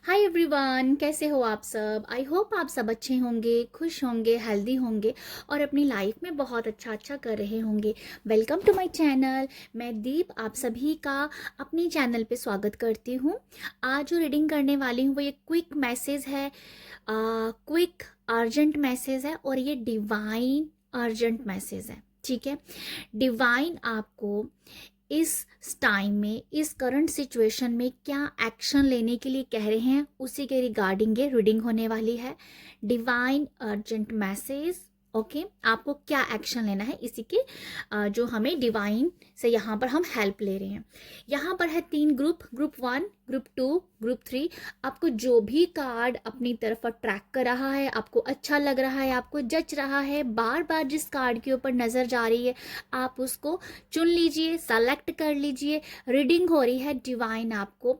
Hi everyone, कैसे हो आप सब। आई होप आप सब अच्छे होंगे, खुश होंगे, हेल्दी होंगे और अपनी लाइफ में बहुत अच्छा कर रहे होंगे। Welcome to my channel. मैं दीप आप सभी का अपने चैनल पे स्वागत करती हूँ। आज जो रीडिंग करने वाली हूँ वो ये क्विक मैसेज है, क्विक अर्जेंट मैसेज है और ये डिवाइन अर्जेंट मैसेज है। ठीक है, डिवाइन आपको इस टाइम में, इस करंट सिचुएशन में क्या एक्शन लेने के लिए कह रहे हैं, उसी के रिगार्डिंग ये रीडिंग होने वाली है। Divine urgent message. ओके, आपको क्या एक्शन लेना है, इसी के जो हमें डिवाइन से यहाँ पर हम हेल्प ले रहे हैं। यहाँ पर है 3 ग्रुप, ग्रुप 1, ग्रुप 2, ग्रुप 3। आपको जो भी कार्ड अपनी तरफ अट्रैक्ट कर रहा है, आपको अच्छा लग रहा है, आपको जच रहा है, बार बार जिस कार्ड के ऊपर नज़र जा रही है आप उसको चुन लीजिए, सेलेक्ट कर लीजिए। रीडिंग हो रही है, डिवाइन आपको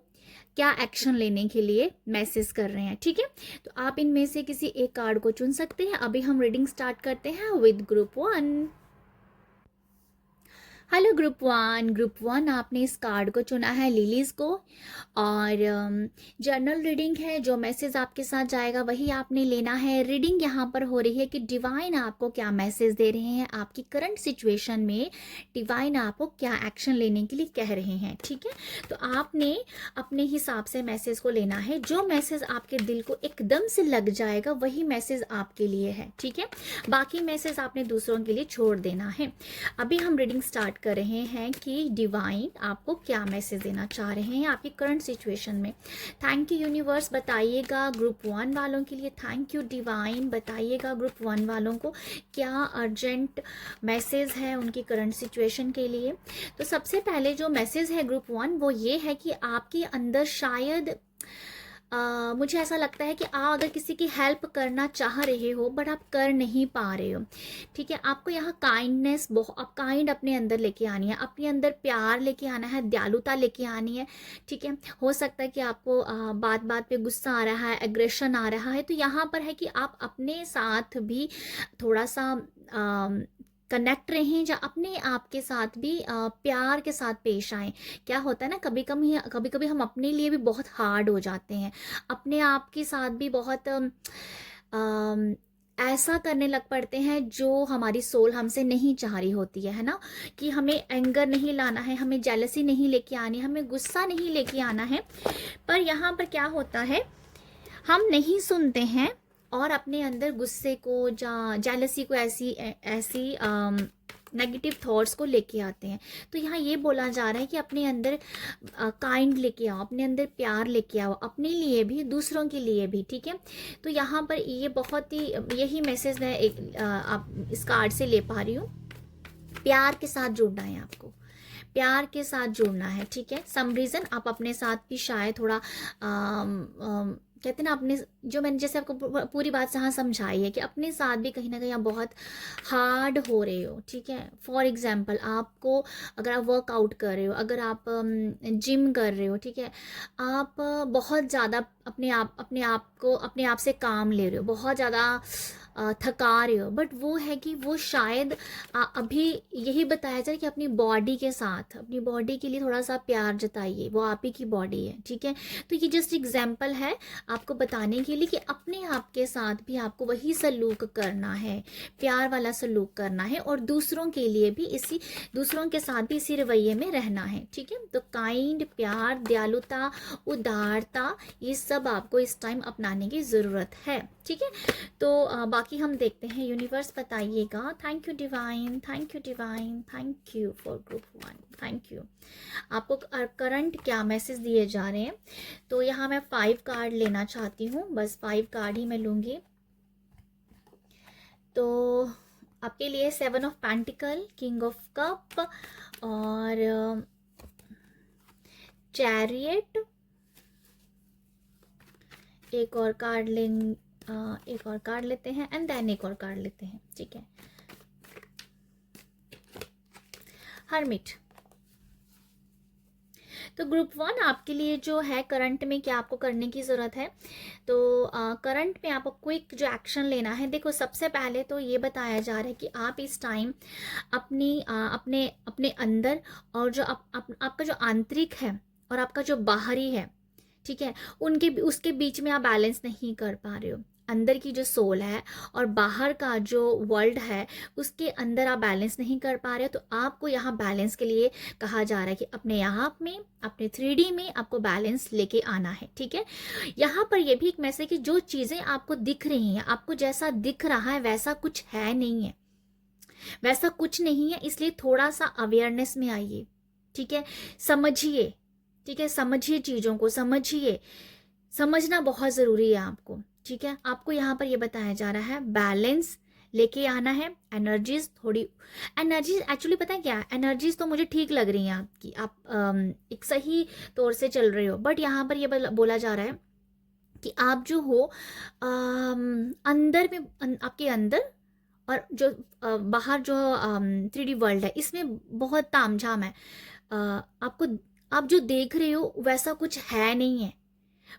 क्या एक्शन लेने के लिए मैसेज कर रहे हैं। ठीक है, तो आप इनमें से किसी एक कार्ड को चुन सकते हैं। अभी हम रीडिंग स्टार्ट करते हैं विद ग्रुप 1। हेलो ग्रुप 1, आपने इस कार्ड को चुना है, लिलीज को। और जनरल रीडिंग है, जो मैसेज आपके साथ जाएगा वही आपने लेना है। रीडिंग यहाँ पर हो रही है कि डिवाइन आपको क्या मैसेज दे रहे हैं, आपकी करंट सिचुएशन में डिवाइन आपको क्या एक्शन लेने के लिए कह रहे हैं। ठीक है, तो आपने अपने हिसाब से मैसेज को लेना है। जो मैसेज आपके दिल को एकदम से लग जाएगा वही मैसेज आपके लिए है। ठीक है, बाकी मैसेज आपने दूसरों के लिए छोड़ देना है। अभी हम रीडिंग स्टार्ट कर रहे हैं कि डिवाइन आपको क्या मैसेज देना चाह रहे हैं आपकी करंट सिचुएशन में। थैंक यू यूनिवर्स, बताइएगा ग्रुप 1 वालों के लिए। थैंक यू डिवाइन, बताइएगा ग्रुप 1 वालों को क्या अर्जेंट मैसेज है उनकी करंट सिचुएशन के लिए। तो सबसे पहले जो मैसेज है ग्रुप 1 वो ये है कि आपके अंदर शायद मुझे ऐसा लगता है कि आप अगर किसी की हेल्प करना चाह रहे हो बट आप कर नहीं पा रहे हो। ठीक है, आपको यहाँ काइंडनेस, बहुत काइंड अपने अंदर लेके आनी है, अपने अंदर प्यार लेके आना है, दयालुता लेके आनी है। ठीक है, हो सकता है कि आपको बात बात पे गुस्सा आ रहा है, एग्रेशन आ रहा है, तो यहाँ पर है कि आप अपने साथ भी थोड़ा सा कनेक्ट रहें, या अपने आप के साथ भी प्यार के साथ पेश आएँ। क्या होता है ना, कभी कभी हम अपने लिए भी बहुत हार्ड हो जाते हैं, अपने आप के साथ भी बहुत ऐसा करने लग पड़ते हैं जो हमारी सोल हमसे नहीं चाह रही होती है ना। कि हमें एंगर नहीं लाना है, हमें जेलसी नहीं लेके आनी, हमें गुस्सा नहीं लेके आना है। पर यहाँ पर क्या होता है, हम नहीं सुनते हैं और अपने अंदर गुस्से को, जेलसी को, ऐसी ऐसी नेगेटिव थॉट्स को लेके आते हैं। तो यहाँ ये बोला जा रहा है कि अपने अंदर काइंड लेके आओ, अपने अंदर प्यार लेके आओ, अपने लिए भी दूसरों के लिए भी। ठीक है, तो यहाँ पर ये बहुत ही, यही मैसेज मैं आप इस कार्ड से ले पा रही हूँ। प्यार के साथ जुड़ना है आपको, प्यार के साथ जुड़ना है। ठीक है, सम रीज़न आप अपने साथ भी शायद थोड़ा कहते हैं ना, अपने जो मैंने जैसे आपको पूरी बात यहाँ समझाई है कि अपने साथ भी कहीं ना कहीं आप बहुत हार्ड हो रहे हो। ठीक है, फॉर एग्जांपल आपको, अगर आप वर्कआउट कर रहे हो, अगर आप जिम कर रहे हो, ठीक है, आप बहुत ज़्यादा अपने आप से काम ले रहे हो, बहुत ज़्यादा थका रहे हो, बट वो है कि वो शायद अभी यही बताया जाए कि अपनी बॉडी के साथ, अपनी बॉडी के लिए थोड़ा सा प्यार जताइए, वो आप ही की बॉडी है। ठीक है, तो ये जस्ट एग्जाम्पल है आपको बताने के लिए कि अपने आप के साथ भी आपको वही सलूक करना है, प्यार वाला सलूक करना है, और दूसरों के लिए भी दूसरों के साथ भी इसी रवैये में रहना है। ठीक है, तो काइंड, प्यार, दयालुता, उदारता, ये सब आपको इस टाइम अपनाने की ज़रूरत है। ठीक है, तो बाकी हम देखते हैं। यूनिवर्स बताइएगा। Thank you divine, thank you divine, thank you for group 1, thank you. आपको करंट क्या मैसेज दिए जा रहे हैं। तो यहाँ मैं 5 कार्ड लेना चाहती हूँ, बस 5 कार्ड ही मैं लूँगी। तो आपके लिए 7 of pentacle, king of cup और चैरियट। एक और कार्ड एक और कार्ड लेते हैं एंड देन एक और कार्ड लेते हैं। ठीक है, हर्मिट। तो ग्रुप 1 आपके लिए जो है करंट में क्या आपको करने की ज़रूरत है। तो करंट में आपको क्विक जो एक्शन लेना है, देखो सबसे पहले तो ये बताया जा रहा है कि आप इस टाइम अपने अपने अंदर, और जो आपका जो आंतरिक है और आपका जो बाहरी है, ठीक है, उनके उसके बीच में आप बैलेंस नहीं कर पा रहे हो। अंदर की जो सोल है और बाहर का जो वर्ल्ड है उसके अंदर आप बैलेंस नहीं कर पा रहे हो। तो आपको यहाँ बैलेंस के लिए कहा जा रहा है कि अपने यहाँ में, अपने 3D में आपको बैलेंस लेके आना है। ठीक है, यहाँ पर ये भी एक मैसेज कि जो चीज़ें आपको दिख रही हैं, आपको जैसा दिख रहा है वैसा कुछ है नहीं है, वैसा कुछ नहीं है, इसलिए थोड़ा सा अवेयरनेस में आइए। ठीक है, समझिए। ठीक है, समझिए, चीज़ों को समझिए, समझना बहुत ज़रूरी है आपको। ठीक है, आपको यहाँ पर ये बताया जा रहा है बैलेंस लेके आना है। एनर्जीज थोड़ी, एनर्जीज एक्चुअली पता है क्या, एनर्जीज तो मुझे ठीक लग रही हैं आपकी, आप एक सही तौर से चल रहे हो। बट यहाँ पर ये बोला जा रहा है कि आप जो हो अंदर में, आपके अंदर और जो बाहर जो 3D वर्ल्ड है इसमें बहुत तामझाम है। आपको, आप जो देख रहे हो वैसा कुछ है नहीं है।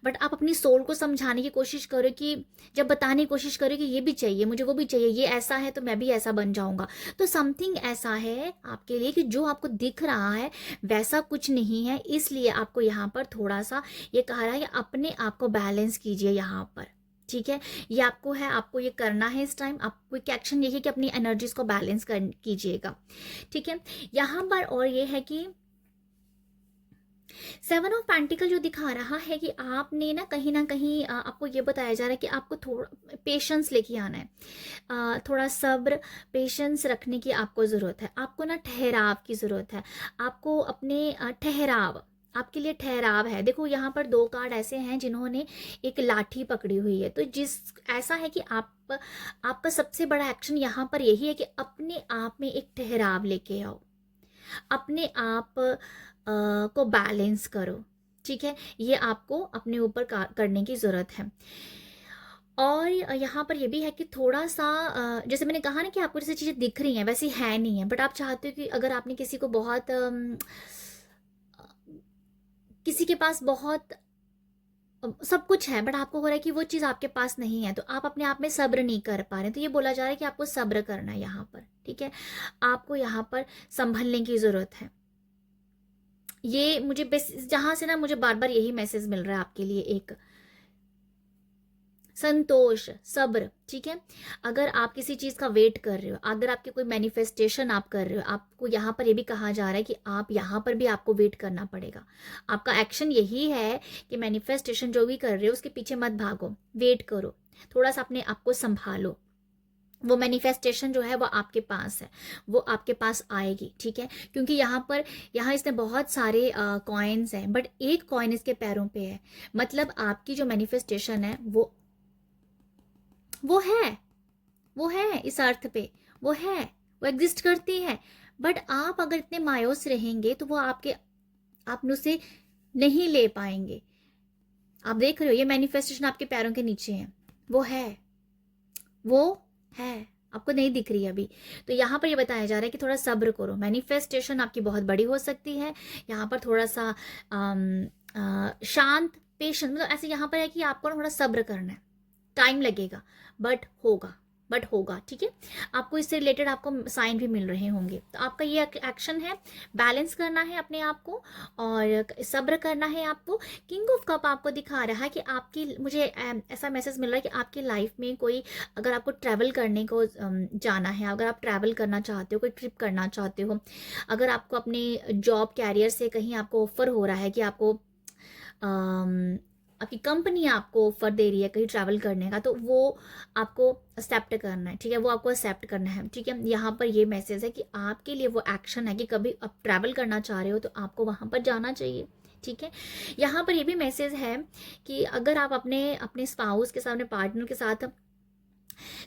बट आप अपनी सोल को समझाने की कोशिश करो, कि जब बताने की कोशिश करो कि ये भी चाहिए मुझे, वो भी चाहिए, ये ऐसा है तो मैं भी ऐसा बन जाऊंगा। तो समथिंग ऐसा है आपके लिए कि जो आपको दिख रहा है वैसा कुछ नहीं है। इसलिए आपको यहाँ पर थोड़ा सा ये कहा रहा है कि अपने आप को बैलेंस कीजिए यहाँ पर। ठीक है, ये आपको है, आपको ये करना है इस टाइम। आपको एक एक्शन यही है कि अपनी एनर्जीज को बैलेंस कर कीजिएगा। ठीक है, यहाँ पर और ये है कि 7 ऑफ पेंटिकल जो दिखा रहा है कि आपने ना कहीं आपको ये बताया जा रहा है कि आपको थोड़ा पेशेंस लेके आना है, थोड़ा सब्र, पेशेंस रखने की आपको ज़रूरत है। आपको ना ठहराव की ज़रूरत है, आपको अपने ठहराव, आपके लिए ठहराव है। देखो यहाँ पर 2 कार्ड ऐसे हैं जिन्होंने एक लाठी पकड़ी हुई है। तो जिस ऐसा है कि आपका सबसे बड़ा एक्शन यहाँ पर यही है कि अपने आप में एक ठहराव लेके आओ, अपने आप को बैलेंस करो। ठीक है, ये आपको अपने ऊपर करने की ज़रूरत है। और यहाँ पर ये भी है कि थोड़ा सा जैसे मैंने कहा ना कि आपको जैसे चीज़ें दिख रही हैं वैसी है नहीं है, बट आप चाहते हो कि अगर आपने किसी को बहुत किसी के पास बहुत सब कुछ है बट आपको हो रहा है कि वो चीज़ आपके पास नहीं है, तो आप अपने आप में सब्र नहीं कर पा रहे। तो ये बोला जा रहा है कि आपको सब्र करना है यहाँ पर। ठीक है, आपको यहाँ पर संभलने की ज़रूरत है। ये मुझे जहां से ना मुझे बार बार यही मैसेज मिल रहा है आपके लिए, एक संतोष, सब्र। ठीक है, अगर आप किसी चीज़ का वेट कर रहे हो, अगर आपके कोई मैनिफेस्टेशन आप कर रहे हो, आपको यहाँ पर ये भी कहा जा रहा है कि आप यहाँ पर भी आपको वेट करना पड़ेगा। आपका एक्शन यही है कि मैनिफेस्टेशन जो भी कर रहे हो उसके पीछे मत भागो, वेट करो, थोड़ा सा अपने आप को संभालो। वो मैनिफेस्टेशन जो है वो आपके पास है, वो आपके पास आएगी। ठीक है, क्योंकि यहाँ इसने बहुत सारे कॉइन्स हैं बट एक कॉइन इसके पैरों पे है। मतलब आपकी जो मैनिफेस्टेशन है वो है इस अर्थ पे, वो है, वो एग्जिस्ट करती है। बट आप अगर इतने मायूस रहेंगे तो वो आप उसे नहीं ले पाएंगे। आप देख रहे हो ये मैनिफेस्टेशन आपके पैरों के नीचे है, वो है, आपको नहीं दिख रही अभी। तो यहाँ पर ये बताया जा रहा है कि थोड़ा सब्र करो, मैनिफेस्टेशन आपकी बहुत बड़ी हो सकती है। यहाँ पर थोड़ा सा शांत, पेशेंस, मतलब ऐसे यहाँ पर है कि आपको थोड़ा सब्र करना है, टाइम लगेगा बट होगा। ठीक है, आपको इससे रिलेटेड आपको साइन भी मिल रहे होंगे। तो आपका ये एक्शन है, बैलेंस करना है अपने आप को और सब्र करना है आपको। किंग ऑफ कप आपको दिखा रहा है कि आपकी, मुझे ऐसा मैसेज मिल रहा है कि आपकी लाइफ में कोई, अगर आपको ट्रैवल करने को जाना है, अगर आप ट्रैवल करना चाहते हो, कोई ट्रिप करना चाहते हो, अगर आपको अपने जॉब कैरियर से कहीं आपको ऑफर हो रहा है कि आपको आपकी कंपनी आपको ऑफर दे रही है कहीं ट्रैवल करने का, तो वो आपको एक्सेप्ट करना है। ठीक है, वो आपको एक्सेप्ट करना है। ठीक है, यहाँ पर ये मैसेज है कि आपके लिए वो एक्शन है कि कभी आप ट्रैवल करना चाह रहे हो तो आपको वहाँ पर जाना चाहिए। ठीक है, यहाँ पर ये भी मैसेज है कि अगर आप अपने स्पाउस के साथ, अपने पार्टनर के साथ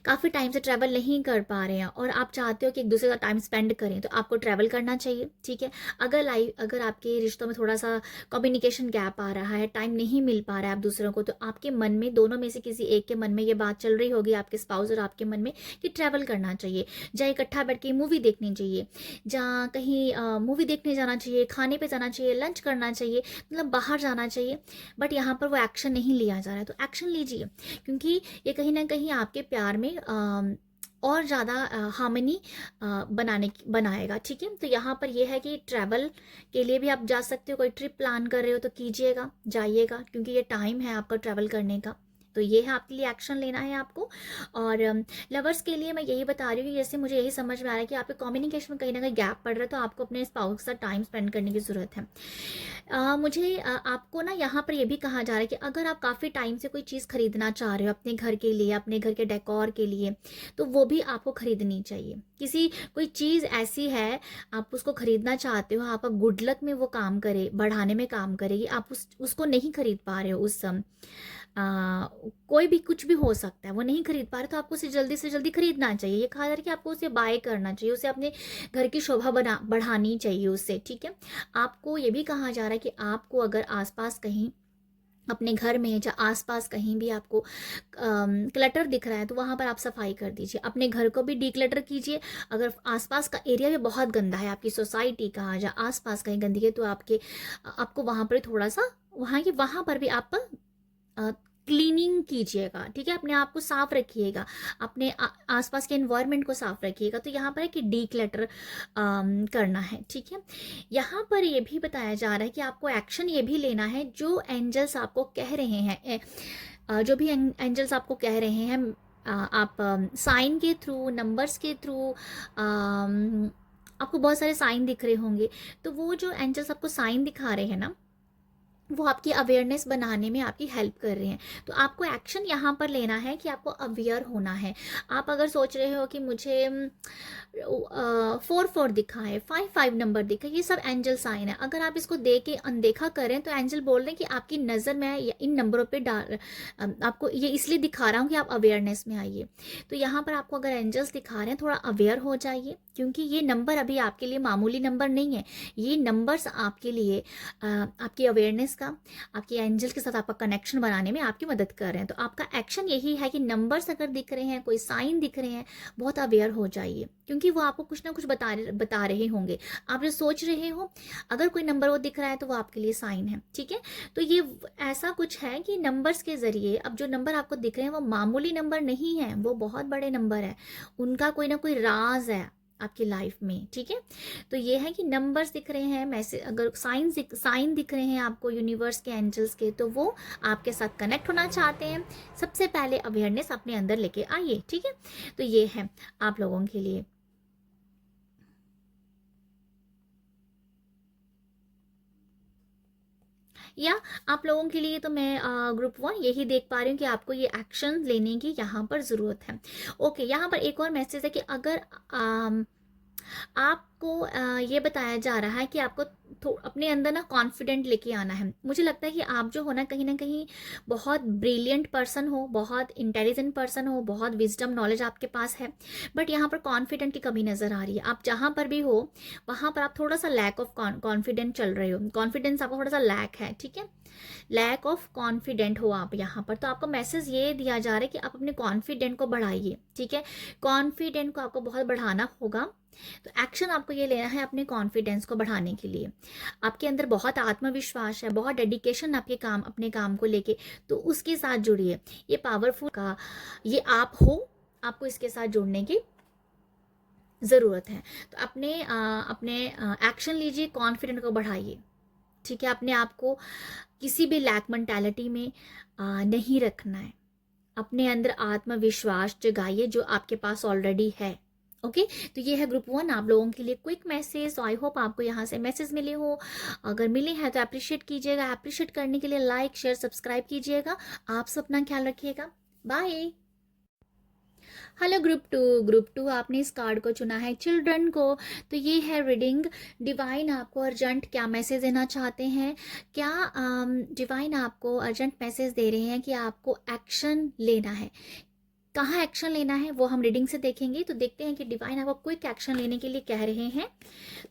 काफ़ी टाइम से ट्रैवल नहीं कर पा रहे हैं और आप चाहते हो कि एक दूसरे का टाइम स्पेंड करें, तो आपको ट्रैवल करना चाहिए। ठीक है, अगर आपके रिश्तों में थोड़ा सा कम्युनिकेशन गैप आ रहा है, टाइम नहीं मिल पा रहा है आप दूसरों को, तो आपके मन में, दोनों में से किसी एक के मन में ये बात चल रही होगी, आपके स्पाउस और आपके मन में, कि ट्रैवल करना चाहिए, जहाँ इकट्ठा बैठ के मूवी देखनी चाहिए, जहाँ कहीं मूवी देखने जाना चाहिए, खाने पर जाना चाहिए, लंच करना चाहिए, मतलब बाहर जाना चाहिए। बट यहाँ पर वो एक्शन नहीं लिया जा रहा है, तो एक्शन लीजिए, क्योंकि ये कहीं ना कहीं आपके प्यार में और ज़्यादा हार्मनी बनाएगा, ठीक है। तो यहाँ पर ये है कि ट्रैवल के लिए भी आप जा सकते हो, कोई ट्रिप प्लान कर रहे हो तो कीजिएगा, जाइएगा, क्योंकि ये टाइम है आपका ट्रैवल करने का। तो ये है आपके लिए एक्शन लेना है आपको। और लवर्स के लिए मैं यही बता रही हूँ कि जैसे मुझे यही समझ में आ रहा है कि आपके कम्युनिकेशन में कहीं ना कहीं गैप पड़ रहा है, तो आपको अपने स्पाउस के साथ टाइम स्पेंड करने की ज़रूरत है। मुझे आपको ना यहाँ पर ये भी कहा जा रहा है कि अगर आप काफ़ी टाइम से कोई चीज़ खरीदना चाह रहे हो अपने घर के लिए, अपने घर के डेकोर के लिए, तो वो भी आपको खरीदनी चाहिए। कोई चीज़ ऐसी है, आप उसको खरीदना चाहते हो, आपका गुड लक में वो काम करे, बढ़ाने में काम करेगी, आप उसको नहीं खरीद पा रहे हो उस समय, कोई भी कुछ भी हो सकता है, वो नहीं खरीद पा रहे, तो आपको उसे जल्दी से जल्दी खरीदना चाहिए। ये कहा जा रहा है कि आपको उसे बाय करना चाहिए, उसे अपने घर की शोभा बढ़ानी चाहिए उससे, ठीक है। आपको ये भी कहा जा रहा है कि आपको अगर आसपास कहीं अपने घर में या आसपास कहीं भी आपको क्लटर दिख रहा है, तो वहाँ पर आप सफाई कर दीजिए, अपने घर को भी डीक्लटर कीजिए। अगर आसपास का एरिया भी बहुत गंदा है, आपकी सोसाइटी का या आसपास कहीं गंदगी है, तो आपको वहाँ पर थोड़ा सा वहाँ पर भी आप क्लीनिंग कीजिएगा, ठीक है। अपने आप को साफ रखिएगा, अपने आसपास के एनवायरनमेंट को साफ रखिएगा। तो यहाँ पर है कि डीक्लटर करना है, ठीक है। यहाँ पर ये भी बताया जा रहा है कि आपको एक्शन ये भी लेना है, जो एंजल्स आपको कह रहे हैं, जो भी एंजल्स आपको कह रहे हैं, आप साइन के थ्रू, नंबर्स के थ्रू, आपको बहुत सारे साइन दिख रहे होंगे। तो वो जो एंजल्स आपको साइन दिखा रहे हैं ना, वो आपकी अवेयरनेस बनाने में आपकी हेल्प कर रहे हैं। तो आपको एक्शन यहाँ पर लेना है कि आपको अवेयर होना है। आप अगर सोच रहे हो कि मुझे 4 दिखा है, 5 नंबर दिखा है, ये सब एंजल साइन है, अगर आप इसको दे के अनदेखा करें, तो एंजल बोल रहे हैं कि आपकी नज़र में इन नंबरों पे आपको ये इसलिए दिखा रहा हूँ कि आप अवेयरनेस में आइए। तो यहाँ पर आपको अगर एंजल्स दिखा रहे हैं, थोड़ा अवेयर हो जाइए, क्योंकि ये नंबर अभी आपके लिए मामूली नंबर नहीं है। ये नंबर्स आपके लिए आपकी अवेयरनेस का, आपके एंजल के साथ आपका कनेक्शन बनाने में आपकी मदद कर रहे हैं। तो आपका एक्शन यही है कि नंबर्स अगर दिख रहे हैं, कोई साइन दिख रहे हैं, बहुत अवेयर हो जाइए, क्योंकि वो आपको कुछ ना कुछ बता रहे होंगे। आप जो सोच रहे हो, अगर कोई नंबर वो दिख रहा है, तो वो आपके लिए साइन है, ठीक है। तो ये ऐसा कुछ है कि नंबर्स के जरिए, अब जो नंबर आपको दिख रहे हैं वो मामूली नंबर नहीं है, वो बहुत बड़े नंबर है, उनका कोई ना कोई राज है आपकी लाइफ में, ठीक है। तो ये है कि नंबर्स दिख रहे हैं, मैसेज, अगर साइन दिख रहे हैं आपको यूनिवर्स के, एंजल्स के, तो वो आपके साथ कनेक्ट होना चाहते हैं। सबसे पहले अवेयरनेस अपने अंदर लेके आइए, ठीक है। तो ये है आप लोगों के लिए। या आप लोगों के लिए तो मैं ग्रुप 1 यही देख पा रही हूँ कि आपको ये एक्शन लेने की यहाँ पर ज़रूरत है। ओके, यहाँ पर एक और मैसेज है कि अगर आपको ये बताया जा रहा है कि आपको अपने अंदर ना कॉन्फिडेंट लेके आना है। मुझे लगता है कि आप जो हो ना कहीं बहुत ब्रिलियंट पर्सन हो, बहुत इंटेलिजेंट पर्सन हो, बहुत विजडम नॉलेज आपके पास है, बट यहाँ पर कॉन्फिडेंट की कमी नज़र आ रही है। आप जहाँ पर भी हो, वहाँ पर आप थोड़ा सा लैक ऑफ कॉन्फिडेंट चल रहे हो, कॉन्फिडेंस आपको थोड़ा सा लैक है, ठीक है। लैक ऑफ कॉन्फिडेंट हो आप यहाँ पर। तो आपको मैसेज ये दिया जा रहा है कि आप अपने कॉन्फिडेंट को बढ़ाइए, ठीक है। कॉन्फिडेंट को आपको बहुत बढ़ाना होगा। तो एक्शन आपको ये लेना है अपने कॉन्फिडेंस को बढ़ाने के लिए। आपके अंदर बहुत आत्मविश्वास है, बहुत डेडिकेशन अपने काम को लेके, तो उसके साथ जुड़िए। ये पावरफुल का ये आप हो, आपको इसके साथ जुड़ने की ज़रूरत है। तो अपने एक्शन लीजिए, कॉन्फिडेंट को बढ़ाइए, ठीक है। अपने आप को किसी भी लैक मेंटालिटी में नहीं रखना है। अपने अंदर आत्मविश्वास जगाइए जो आपके पास ऑलरेडी है। ओके, तो ये है ग्रुप 1 आप लोगों के लिए क्विक मैसेज। आई होप आपको यहाँ से मैसेज मिले हो। अगर मिले हैं तो अप्रिशिएट कीजिएगा। अप्रिशिएट करने के लिए लाइक, शेयर, सब्सक्राइब कीजिएगा। आप सब अपना ख्याल रखिएगा। बाय। हेलो ग्रुप 2 आपने इस कार्ड को चुना है चिल्ड्रन को। तो ये है रीडिंग। डिवाइन आपको अर्जेंट क्या मैसेज देना चाहते हैं? क्या डिवाइन आपको अर्जेंट मैसेज दे रहे हैं कि आपको एक्शन लेना है? कहाँ एक्शन लेना है वो हम रीडिंग से देखेंगे। तो देखते हैं कि डिवाइन आपको क्विक एक्शन लेने के लिए कह रहे हैं,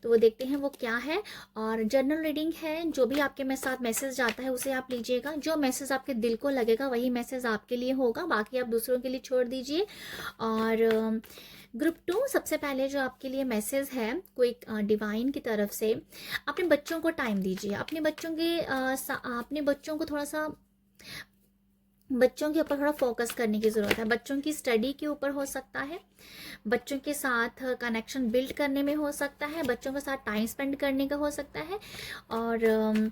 तो वो देखते हैं वो क्या है। और जनरल रीडिंग है, जो भी आपके में साथ मैसेज जाता है उसे आप लीजिएगा। जो मैसेज आपके दिल को लगेगा वही मैसेज आपके लिए होगा, बाकी आप दूसरों के लिए छोड़ दीजिए। और ग्रुप 2 सबसे पहले जो आपके लिए मैसेज है क्विक डिवाइन की तरफ से, अपने बच्चों को टाइम दीजिए। अपने बच्चों को थोड़ा सा बच्चों के ऊपर थोड़ा फोकस करने की ज़रूरत है, बच्चों की स्टडी के ऊपर हो सकता है, बच्चों के साथ कनेक्शन बिल्ड करने में हो सकता है, बच्चों के साथ टाइम स्पेंड करने का हो सकता है। और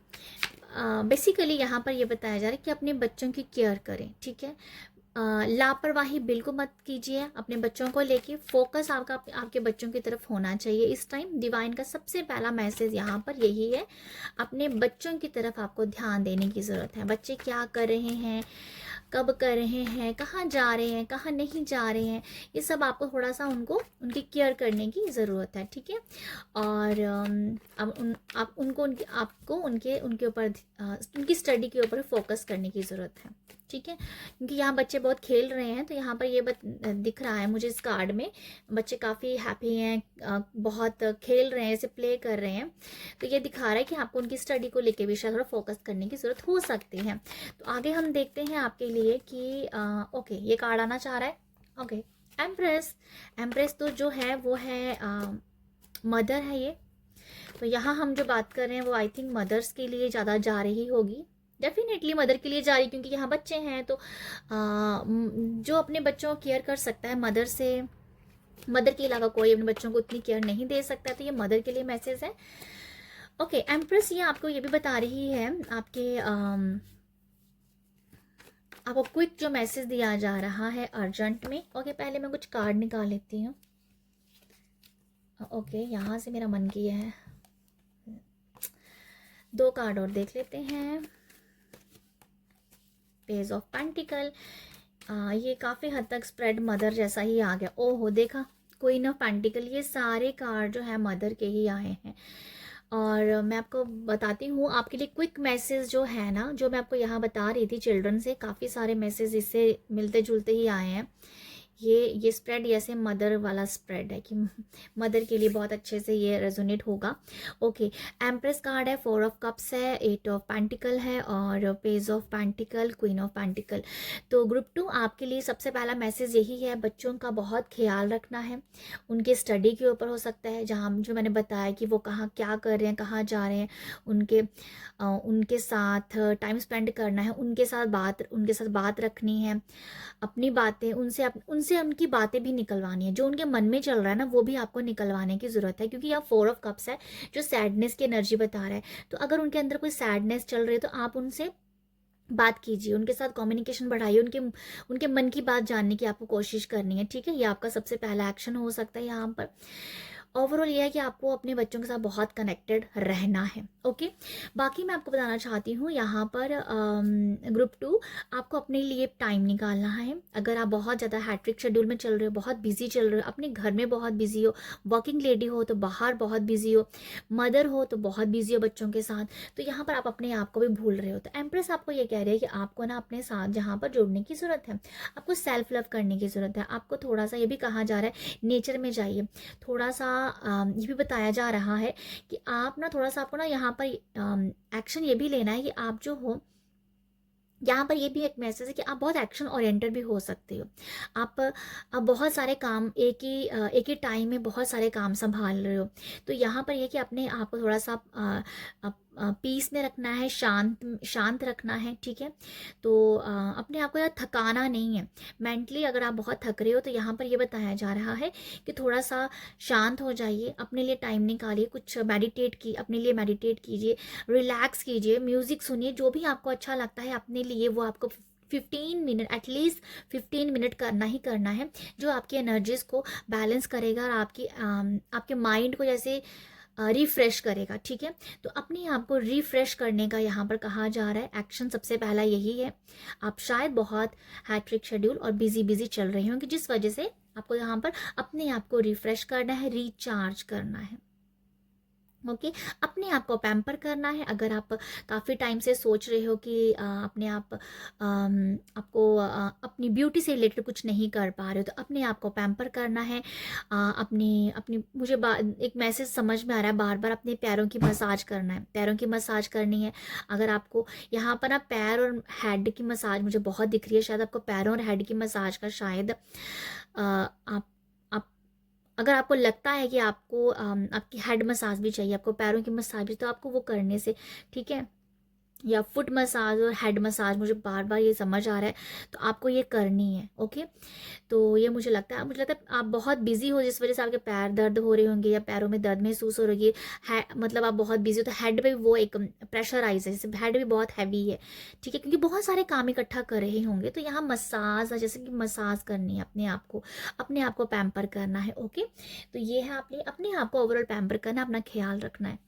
बेसिकली यहाँ पर ये बताया जा रहा है कि अपने बच्चों की केयर करें, ठीक है। लापरवाही बिल्कुल मत कीजिए अपने बच्चों को लेके, फोकस आपका आपके बच्चों की तरफ होना चाहिए इस टाइम। डिवाइन का सबसे पहला मैसेज यहाँ पर यही है, अपने बच्चों की तरफ आपको ध्यान देने की ज़रूरत है। बच्चे क्या कर रहे हैं, कब कर रहे हैं, कहाँ जा रहे हैं, कहाँ नहीं जा रहे हैं, ये सब आपको थोड़ा सा उनको उनकी केयर करने की ज़रूरत है, ठीक है। और आप उनको आपको उनके उनके ऊपर उनकी स्टडी के ऊपर फोकस करने की ज़रूरत है, ठीक है। क्योंकि यहाँ बच्चे बहुत खेल रहे हैं, तो यहाँ पर ये दिख रहा है मुझे इस कार्ड में, बच्चे काफ़ी हैप्पी हैं, बहुत खेल रहे हैं, ऐसे प्ले कर रहे हैं। तो ये दिखा रहा है कि आपको उनकी स्टडी को लेके भी शायद थोड़ा फोकस करने की ज़रूरत हो सकती है। तो आगे हम देखते हैं आपके लिए कि ओके ये कार्ड आना चाह रहा है। Okay, empress. एम्प्रेस तो जो है वो है मदर है ये। तो यहाँ हम जो बात कर रहे हैं वो आई थिंक मदर्स के लिए ज़्यादा जा रही होगी, डेफिनेटली मदर के लिए जा रही, क्योंकि यहाँ बच्चे हैं। तो जो अपने बच्चों को केयर कर सकता है मदर से, मदर के अलावा कोई अपने बच्चों को उतनी केयर नहीं दे सकता, तो ये मदर के लिए मैसेज है। ओके, एम्प्रेस ये आपको ये भी बता रही है आपके आपको क्विक जो मैसेज दिया जा रहा है अर्जेंट में। ओके, पहले मैं कुछ कार्ड निकाल लेती हूँ। ओके, यहाँ से मेरा मन किया है, 2 कार्ड और देख लेते हैं। पेज ऑफ पेंटिकल, ये काफ़ी हद तक स्प्रेड मदर जैसा ही आ गया। ओहो, देखा, क्वीन ऑफ पेंटिकल, ये सारे कार्ड जो है मदर के ही आए हैं। और मैं आपको बताती हूँ आपके लिए क्विक मैसेज जो है ना, जो मैं आपको यहाँ बता रही थी चिल्ड्रन से, काफ़ी सारे मैसेज इससे मिलते जुलते ही आए हैं। ये स्प्रेड जैसे मदर वाला स्प्रेड है कि मदर के लिए बहुत अच्छे से ये रेजोनेट होगा। ओके, एम्प्रेस कार्ड है, 4 ऑफ कप्स है, 8 ऑफ पेंटिकल है, और page of pentacle, queen of pentacle. तो ग्रुप 2 आपके लिए सबसे पहला मैसेज यही है, बच्चों का बहुत ख्याल रखना है। उनके स्टडी के ऊपर हो सकता है, जहाँ जो मैंने बताया कि वो कहाँ क्या कर रहे हैं, कहाँ जा रहे हैं, उनके साथ टाइम स्पेंड करना है, उनके साथ बात रखनी है, अपनी बातें उनसे उनकी बातें भी निकलवानी है, जो उनके मन में चल रहा है ना वो भी आपको निकलवाने की ज़रूरत है। क्योंकि यहाँ 4 ऑफ कप्स है जो सैडनेस की एनर्जी बता रहा है। तो अगर उनके अंदर कोई सैडनेस चल रही है तो आप उनसे बात कीजिए, उनके साथ कम्युनिकेशन बढ़ाइए, उनके मन की बात जानने की आपको कोशिश करनी है, ठीक है। ये आपका सबसे पहला एक्शन हो सकता है यहाँ पर। ओवरऑल ये है कि आपको अपने बच्चों के साथ बहुत कनेक्टेड रहना है। ओके, बाकी मैं आपको बताना चाहती हूँ यहाँ पर ग्रुप 2 आपको अपने लिए टाइम निकालना है। अगर आप बहुत ज़्यादा हैट्रिक शेड्यूल में चल रहे हो, बहुत बिजी चल रहे हो, अपने घर में बहुत बिजी हो, वर्किंग लेडी हो तो बाहर बहुत बिजी हो, मदर हो तो बहुत बिजी हो बच्चों के साथ, तो यहाँ पर आप अपने आप को भी भूल रहे हो। तो एम्प्रेस आपको ये कह रही है कि आपको ना अपने साथ जहाँ पर जुड़ने की ज़रूरत है, आपको सेल्फ लव करने की ज़रूरत है। आपको थोड़ा सा ये भी कहा जा रहा है नेचर में जाइए, थोड़ा सा ये भी बताया जा रहा है कि आप ना थोड़ा सा आपको ना यहाँ पर एक्शन ये भी लेना है कि आप जो हो, यहाँ पर ये भी एक मैसेज है कि आप बहुत एक्शन ओरिएंटेड भी हो सकते हो। आप बहुत सारे काम एक ही टाइम में बहुत सारे काम संभाल रहे हो। तो यहाँ पर ये कि अपने आप को थोड़ा सा पीस में रखना है, शांत रखना है, ठीक है। तो अपने आप को यार थकाना नहीं है। मेंटली अगर आप बहुत थक रहे हो तो यहाँ पर ये बताया जा रहा है कि थोड़ा सा शांत हो जाइए, अपने लिए टाइम निकालिए, कुछ अपने लिए मेडिटेट कीजिए, रिलैक्स कीजिए, म्यूज़िक सुनिए, जो भी आपको अच्छा लगता है अपने लिए वो आपको 15 मिनट, एटलीस्ट 15 मिनट करना ही करना है, जो आपकी एनर्जीज़ को बैलेंस करेगा और आपके माइंड को जैसे रिफ्रेश करेगा, ठीक है। तो अपने आप को रिफ्रेश करने का यहाँ पर कहा जा रहा है, एक्शन सबसे पहला यही है। आप शायद बहुत हैट्रिक शेड्यूल और बिजी चल रहे होंगे, जिस वजह से आपको यहाँ पर अपने आप को रिफ्रेश करना है, रिचार्ज करना है। ओके, अपने आप को पैम्पर करना है। अगर आप काफ़ी टाइम से सोच रहे हो कि अपने आप आपको अपनी ब्यूटी से रिलेटेड कुछ नहीं कर पा रहे हो, तो अपने आप को पैम्पर करना है। अपनी अपनी मुझे एक मैसेज समझ में आ रहा है, बार बार अपने पैरों की मसाज करना है, पैरों की मसाज करनी है। अगर आपको यहाँ पर ना पैर और हेड की मसाज मुझे बहुत दिख रही है, शायद आपको पैरों और हेड की मसाज का शायद आप अगर आपको लगता है कि आपको आपकी हेड मसाज भी चाहिए, आपको पैरों की मसाज भी, तो आपको वो करने से, ठीक है, या फुट मसाज और हेड मसाज, मुझे बार बार ये समझ आ रहा है, तो आपको ये करनी है। ओके, तो ये मुझे लगता है आप बहुत बिजी हो, जिस वजह से आपके पैर दर्द हो रहे होंगे या पैरों में दर्द महसूस हो रही है, मतलब आप बहुत बिजी हो, तो हेड पे वो एक प्रेशराइज है, जैसे हेड भी बहुत हैवी है, ठीक है, क्योंकि बहुत सारे काम इकट्ठा कर रहे होंगे, तो यहाँ मसाज है, जैसे कि मसाज करनी है अपने आप को पैम्पर करना है। ओके, तो ये है आपने अपने आप को ओवरऑल पैम्पर करना, अपना ख्याल रखना है।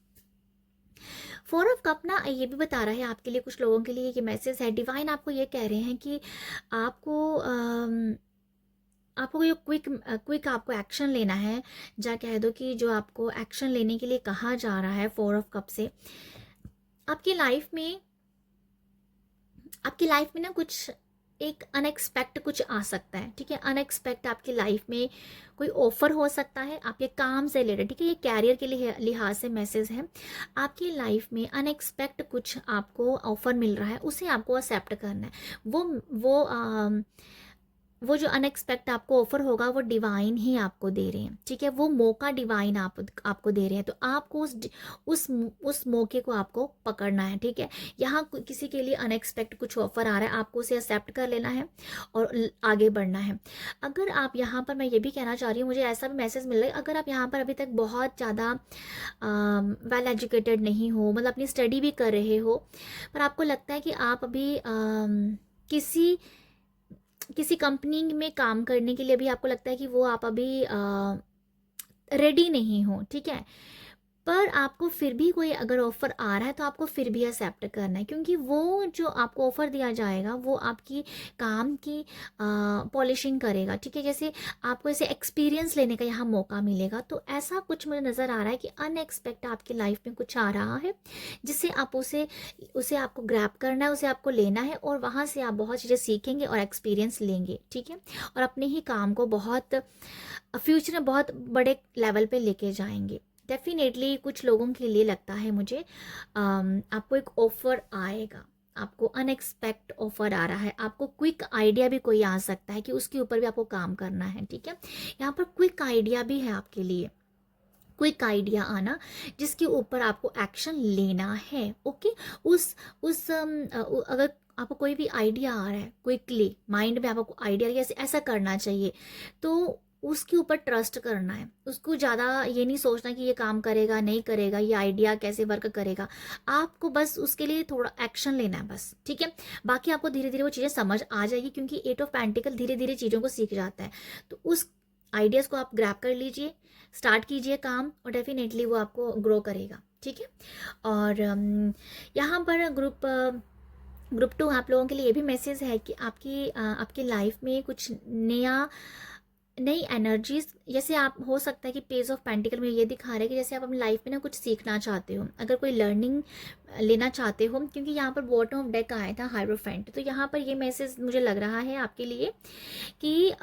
फोर ऑफ कप ना ये भी बता रहा है आपके लिए, कुछ लोगों के लिए ये मैसेज है, डिवाइन आपको ये कह रहे हैं कि आपको आपको ये क्विक आपको एक्शन लेना है, या कह दो कि जो आपको एक्शन लेने के लिए कहा जा रहा है फोर ऑफ कप से, आपकी लाइफ में ना कुछ एक अनएक्सपेक्ट कुछ आ सकता है, ठीक है, अनएक्सपेक्ट आपकी लाइफ में कोई ऑफर हो सकता है आपके काम से रिलेटेड, ठीक है, ये कैरियर के लिए लिहाज से मैसेज है, आपकी लाइफ में अनएक्सपेक्ट कुछ आपको ऑफर मिल रहा है, उसे आपको एक्सेप्ट करना है। वो जो अनएक्सपेक्ट आपको ऑफर होगा वो डिवाइन ही आपको दे रहे हैं, ठीक है, वो मौका डिवाइन आपको दे रहे हैं, तो आपको उस मौके को आपको पकड़ना है, ठीक है। यहाँ किसी के लिए अनएक्सपेक्ट कुछ ऑफर आ रहा है, आपको उसे एक्सेप्ट कर लेना है और आगे बढ़ना है। अगर आप यहाँ पर, मैं ये भी कहना चाह रही हूँ, मुझे ऐसा भी मैसेज मिल रहा है, अगर आप यहाँ पर अभी तक बहुत ज़्यादा वेल एजुकेटेड नहीं हो, मतलब अपनी स्टडी भी कर रहे हो, पर आपको लगता है कि आप अभी किसी किसी कंपनी में काम करने के लिए भी आपको लगता है कि वो आप अभी रेडी नहीं हो, ठीक है, पर आपको फिर भी कोई अगर ऑफ़र आ रहा है तो आपको फिर भी एक्सेप्ट करना है, क्योंकि वो जो आपको ऑफ़र दिया जाएगा वो आपकी काम की पॉलिशिंग करेगा, ठीक है, जैसे आपको ऐसे एक्सपीरियंस लेने का यहाँ मौका मिलेगा। तो ऐसा कुछ मुझे नज़र आ रहा है कि अनएक्सपेक्ट आपकी लाइफ में कुछ आ रहा है, जिससे आप उसे आपको ग्रैब करना है, उसे आपको लेना है, और वहाँ से आप बहुत चीज़ें सीखेंगे और एक्सपीरियंस लेंगे, ठीक है, और अपने ही काम को बहुत फ्यूचर में बहुत बड़े लेवल पे लेके जाएंगे। डेफिनेटली कुछ लोगों के लिए लगता है मुझे आपको एक ऑफ़र आएगा, आपको अनएक्सपेक्ट ऑफ़र आ रहा है, आपको क्विक आइडिया भी कोई आ सकता है कि उसके ऊपर भी आपको काम करना है, ठीक है, यहाँ पर क्विक आइडिया भी है आपके लिए, क्विक आइडिया आना जिसके ऊपर आपको एक्शन लेना है। ओके, अगर आपको कोई भी आइडिया आ रहा है, क्विकली माइंड में आपको आइडिया ऐसे ऐसा करना चाहिए, तो उसके ऊपर ट्रस्ट करना है, उसको ज़्यादा ये नहीं सोचना कि ये काम करेगा नहीं करेगा, ये आइडिया कैसे वर्क करेगा, आपको बस उसके लिए थोड़ा एक्शन लेना है बस, ठीक है, बाकी आपको धीरे धीरे वो चीज़ें समझ आ जाएगी, क्योंकि एट ऑफ पेंटिकल धीरे धीरे चीज़ों को सीख जाता है, तो उस आइडियाज़ को आप ग्रैब कर लीजिए, स्टार्ट कीजिए काम, और डेफिनेटली वो आपको ग्रो करेगा, ठीक है। और यहाँ पर ग्रुप 2 आप लोगों के लिए ये भी मैसेज है कि आपकी लाइफ में कुछ नई एनर्जीज, जैसे आप हो सकता है कि पेज ऑफ पेंटिकल में ये दिखा रहा है कि जैसे आप अपनी लाइफ में ना कुछ सीखना चाहते हो, अगर कोई लर्निंग लेना चाहते हो, क्योंकि यहाँ पर बॉटम ऑफ डेक आया था हाइरोफेंट, तो यहाँ पर ये मैसेज मुझे लग रहा है आपके लिए कि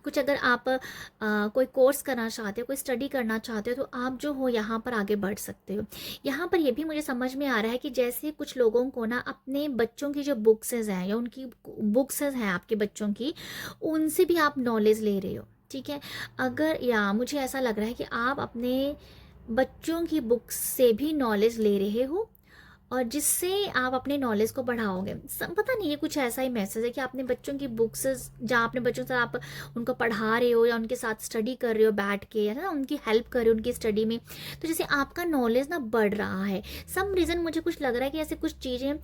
कुछ अगर आप कोई कोर्स करना चाहते हो, कोई स्टडी करना चाहते हो, तो आप जो हो यहाँ पर आगे बढ़ सकते हो। यहाँ पर ये भी मुझे समझ में आ रहा है कि जैसे कुछ लोगों को ना अपने बच्चों की जो बुक्स हैं या उनकी बुक्स हैं आपके बच्चों की, उनसे भी आप नॉलेज ले रहे हो, ठीक है, अगर या मुझे ऐसा लग रहा है कि आप अपने बच्चों की बुक्स से भी नॉलेज ले रहे हो, और जिससे आप अपने नॉलेज को बढ़ाओगे। पता नहीं, ये कुछ ऐसा ही मैसेज है कि आपने बच्चों की बुक्स, जहाँ अपने बच्चों से आप उनको पढ़ा रहे हो या उनके साथ स्टडी कर रहे हो बैठ के, है ना, उनकी हेल्प कर रहे हो उनकी स्टडी में, तो जैसे आपका नॉलेज ना बढ़ रहा है। सम रीज़न मुझे कुछ लग रहा है कि ऐसे कुछ चीज़ें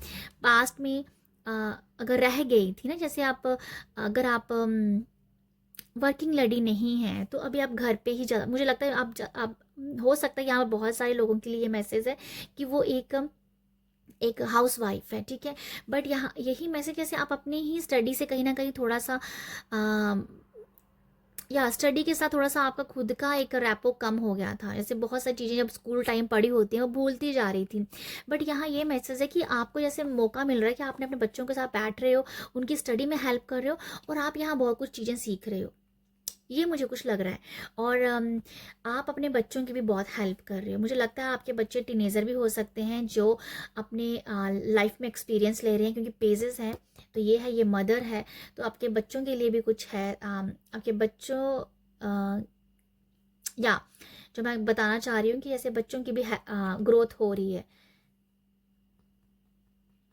पास्ट में अगर रह गई थी ना, जैसे अगर आप वर्किंग लेडी नहीं है, तो अभी आप घर पे ही ज़्यादा, मुझे लगता है आप हो सकता है यहाँ पर बहुत सारे लोगों के लिए ये मैसेज है कि वो एक हाउस वाइफ है, ठीक है, बट यहाँ यही मैसेज जैसे आप अपनी ही स्टडी से कहीं ना कहीं थोड़ा सा या स्टडी के साथ थोड़ा सा आपका खुद का एक रैपो कम हो गया था, जैसे बहुत सारी चीज़ें जब स्कूल टाइम पढ़ी होती हैं वो भूलती जा रही थी, बट यहाँ ये मैसेज है कि आपको जैसे मौका मिल रहा है कि आपने अपने बच्चों के साथ बैठ रहे हो, उनकी स्टडी में हेल्प कर रहे हो, और आप यहाँ बहुत कुछ चीज़ें सीख रहे हो, ये मुझे कुछ लग रहा है। और आप अपने बच्चों की भी बहुत हेल्प कर रहे हो, मुझे लगता है आपके बच्चे टीनेजर भी हो सकते हैं जो अपने लाइफ में एक्सपीरियंस ले रहे हैं, क्योंकि पेजेस हैं, तो ये है, ये मदर है, तो आपके बच्चों के लिए भी कुछ है, आपके बच्चों या जो मैं बताना चाह रही हूँ कि जैसे बच्चों की भी ग्रोथ हो रही है।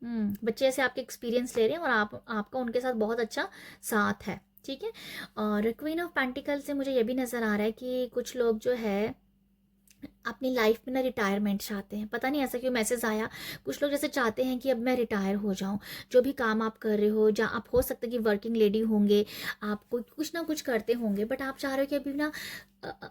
बच्चे ऐसे आपके एक्सपीरियंस ले रहे हैं और आपका उनके साथ बहुत अच्छा साथ है, ठीक है। और क्वीन ऑफ पेंटिकल से मुझे ये भी नज़र आ रहा है कि कुछ लोग जो है अपनी लाइफ में ना रिटायरमेंट चाहते हैं, पता नहीं ऐसा क्यों मैसेज आया। कुछ लोग जैसे चाहते हैं कि अब मैं रिटायर हो जाऊं, जो भी काम आप कर रहे हो, जहाँ आप हो सकता है कि वर्किंग लेडी होंगे, आप कुछ ना कुछ करते होंगे, बट आप चाह रहे हो कि अभी ना अ, अ,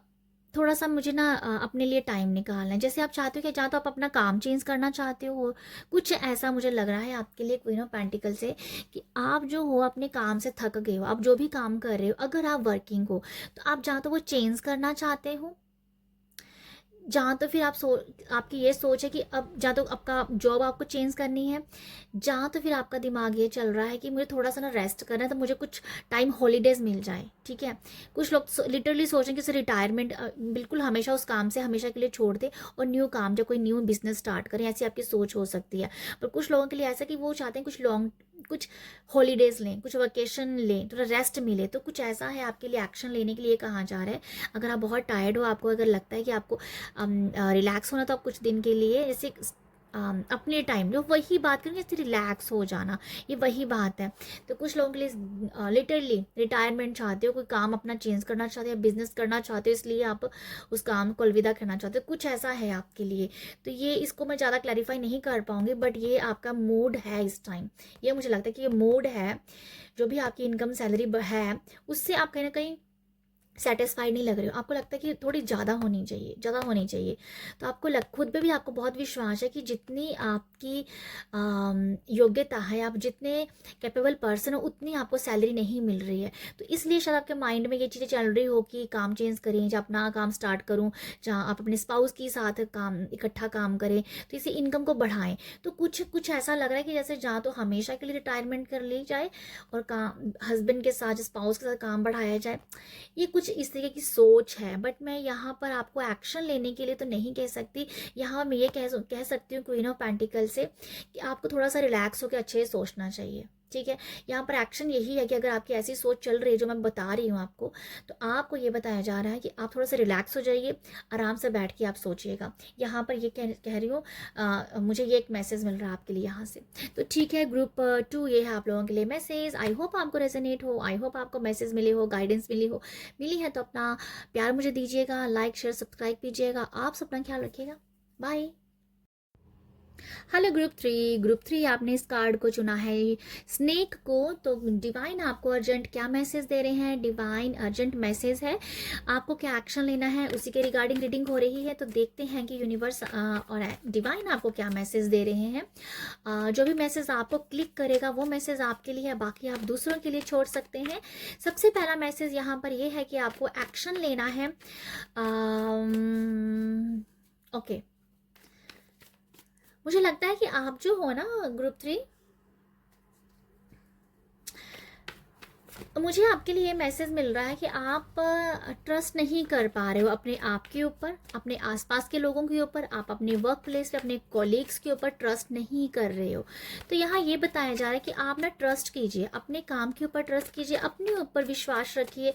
थोड़ा सा मुझे ना अपने लिए टाइम निकालना है। जैसे आप चाहते हो कि जहाँ तो आप अपना काम चेंज करना चाहते हो, कुछ ऐसा मुझे लग रहा है आपके लिए क्वीन ऑफ पेंटिकल से, कि आप जो हो अपने काम से थक गए हो, आप जो भी काम कर रहे हो, अगर आप वर्किंग हो तो आप जहाँ तो वो चेंज करना चाहते हो, जहाँ तो फिर आपकी ये सोच है कि अब जहाँ तो आपका जॉब आपको चेंज करनी है, जहाँ तो फिर आपका दिमाग ये चल रहा है कि मुझे थोड़ा सा ना रेस्ट करना है, तो मुझे कुछ टाइम हॉलीडेज मिल जाए, ठीक है। कुछ लोग लिटरली सोचें कि रिटायरमेंट बिल्कुल हमेशा उस काम से हमेशा के लिए छोड़ दे और न्यू काम या कोई न्यू बिजनेस स्टार्ट करें, ऐसी आपकी सोच हो सकती है। पर कुछ लोगों के लिए ऐसा कि वो चाहते हैं कुछ हॉलीडेज लें, कुछ वेकेशन लें, थोड़ा रेस्ट मिले, तो कुछ ऐसा है आपके लिए एक्शन लेने के लिए कहा जा रहा है। अगर आप बहुत टायर्ड हो, आपको अगर लगता है कि आपको रिलैक्स होना, तो आप कुछ दिन के लिए जैसे अपने टाइम जो वही बात करें, जैसे रिलैक्स हो जाना, ये वही बात है। तो कुछ लोगों के लिए लिटरली रिटायरमेंट चाहते हो, कोई काम अपना चेंज करना चाहते हो या बिजनेस करना चाहते हो, इसलिए आप उस काम को अलविदा कहना चाहते हो, कुछ ऐसा है आपके लिए। तो ये इसको मैं ज़्यादा क्लैरिफाई नहीं कर पाऊंगी, बट ये आपका मूड है इस टाइम। ये मुझे लगता है कि ये मूड है, जो भी आपकी इनकम सैलरी है उससे आप कहीं ना कहीं सेटिस्फाइड नहीं लग रहे हो, आपको लगता है कि थोड़ी ज़्यादा होनी चाहिए, ज़्यादा होनी चाहिए। तो खुद पे भी आपको बहुत विश्वास है कि जितनी आपकी योग्यता है, आप जितने कैपेबल पर्सन हो, उतनी आपको सैलरी नहीं मिल रही है। तो इसलिए शायद आपके माइंड में ये चीज़ें चल रही हो कि काम चेंज करें, या अपना काम स्टार्ट करूँ, जहाँ आप अपने स्पाउस के साथ काम इकट्ठा काम करें, तो इसी इनकम को बढ़ाएं। तो कुछ कुछ ऐसा लग रहा है कि जैसे जहाँ तो हमेशा के लिए रिटायरमेंट कर ली जाए और काम हस्बैंड के साथ, स्पाउस के साथ काम बढ़ाया जाए, ये कुछ इस तरीके की सोच है। बट मैं यहाँ पर आपको एक्शन लेने के लिए तो नहीं कह सकती। यहाँ मैं ये कह सकती हूँ क्वीन ऑफ पेंटिकल से कि आपको थोड़ा सा रिलैक्स होकर अच्छे से सोचना चाहिए, ठीक है। यहाँ पर एक्शन यही है कि अगर आपकी ऐसी सोच चल रही है जो मैं बता रही हूँ आपको, तो आपको ये बताया जा रहा है कि आप थोड़ा सा रिलैक्स हो जाइए, आराम से बैठ के आप सोचिएगा। यहाँ पर ये कह रही हूँ, मुझे ये एक मैसेज मिल रहा है आपके लिए यहाँ से। तो ठीक है, ग्रुप 2 ये है आप लोगों के लिए मैसेज। आई होप आपको रेजोनेट हो, आई होप आपको मैसेज मिले हो, गाइडेंस मिली है। तो अपना प्यार मुझे दीजिएगा, लाइक शेयर सब्सक्राइब कीजिएगा। आप सब अपना ख्याल रखिएगा, बाय। हेलो ग्रुप 3 आपने इस कार्ड को चुना है स्नेक को। तो डिवाइन आपको अर्जेंट क्या मैसेज दे रहे हैं? डिवाइन अर्जेंट मैसेज है, आपको क्या एक्शन लेना है उसी के रिगार्डिंग रीडिंग हो रही है। तो देखते हैं कि यूनिवर्स और डिवाइन आपको क्या मैसेज दे रहे हैं। जो भी मैसेज आपको क्लिक करेगा वो मैसेज आपके लिए है, बाकी आप दूसरों के लिए छोड़ सकते हैं। सबसे पहला मैसेज यहाँ पर ये है कि आपको एक्शन लेना है। ओके, मुझे लगता है कि आप जो हो ना ग्रुप 3, मुझे आपके लिए ये मैसेज मिल रहा है कि आप ट्रस्ट नहीं कर पा रहे हो अपने आप के ऊपर, अपने आसपास के लोगों के ऊपर, आप अपने वर्क प्लेस पे अपने कॉलीग्स के ऊपर ट्रस्ट नहीं कर रहे हो। तो यहाँ ये बताया जा रहा है कि आप ना ट्रस्ट कीजिए, अपने काम के ऊपर ट्रस्ट कीजिए, अपने ऊपर विश्वास रखिए,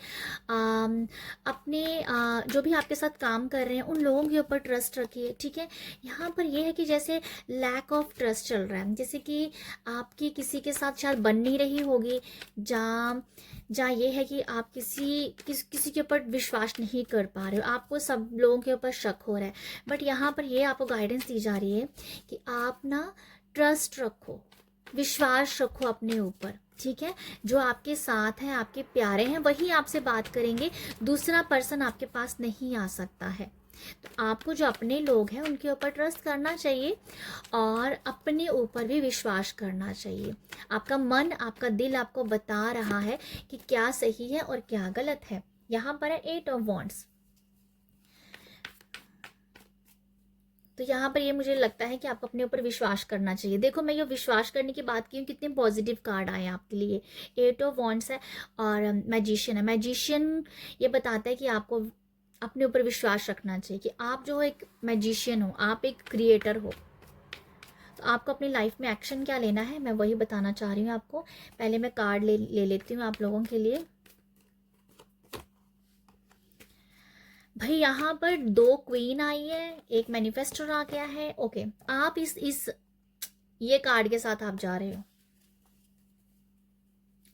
अपने जो भी आपके साथ काम कर रहे हैं उन लोगों के ऊपर ट्रस्ट रखिए, ठीक है। यहाँ पर यह है कि जैसे लैक ऑफ ट्रस्ट चल रहा है, जैसे कि आपकी किसी के साथ शायद बन नहीं रही होगी, जहाँ ये है कि आप किसी के ऊपर विश्वास नहीं कर पा रहे हो, आपको सब लोगों के ऊपर शक हो रहा है। बट यहाँ पर ये आपको गाइडेंस दी जा रही है कि आप ना ट्रस्ट रखो, विश्वास रखो अपने ऊपर, ठीक है। जो आपके साथ हैं, आपके प्यारे हैं, वही आपसे बात करेंगे, दूसरा पर्सन आपके पास नहीं आ सकता है। तो आपको जो अपने लोग हैं उनके ऊपर ट्रस्ट करना चाहिए और अपने ऊपर भी विश्वास करना चाहिए। आपका मन, आपका दिल आपको बता रहा है कि क्या सही है और क्या गलत है। यहाँ पर है 8 ऑफ वॉन्ड्स। तो यहाँ पर ये मुझे लगता है कि आपको अपने ऊपर विश्वास करना चाहिए। देखो, मैं ये विश्वास करने की बात की हूँ, कितने पॉजिटिव कार्ड आए आपके लिए। 8 ऑफ वॉन्ड्स है और मैजिशियन है। मैजिशियन ये बताता है कि आपको अपने ऊपर विश्वास रखना चाहिए कि आप जो एक मैजिशियन हो, आप एक क्रिएटर हो। तो आपको अपनी लाइफ में एक्शन क्या लेना है, मैं वही बताना चाह रही हूँ आपको। पहले मैं कार्ड ले लेती हूँ आप लोगों के लिए। भाई यहाँ पर 2 क्वीन आई है, एक मैनिफेस्टर आ गया है। ओके, आप इस ये कार्ड के साथ आप जा रहे हो।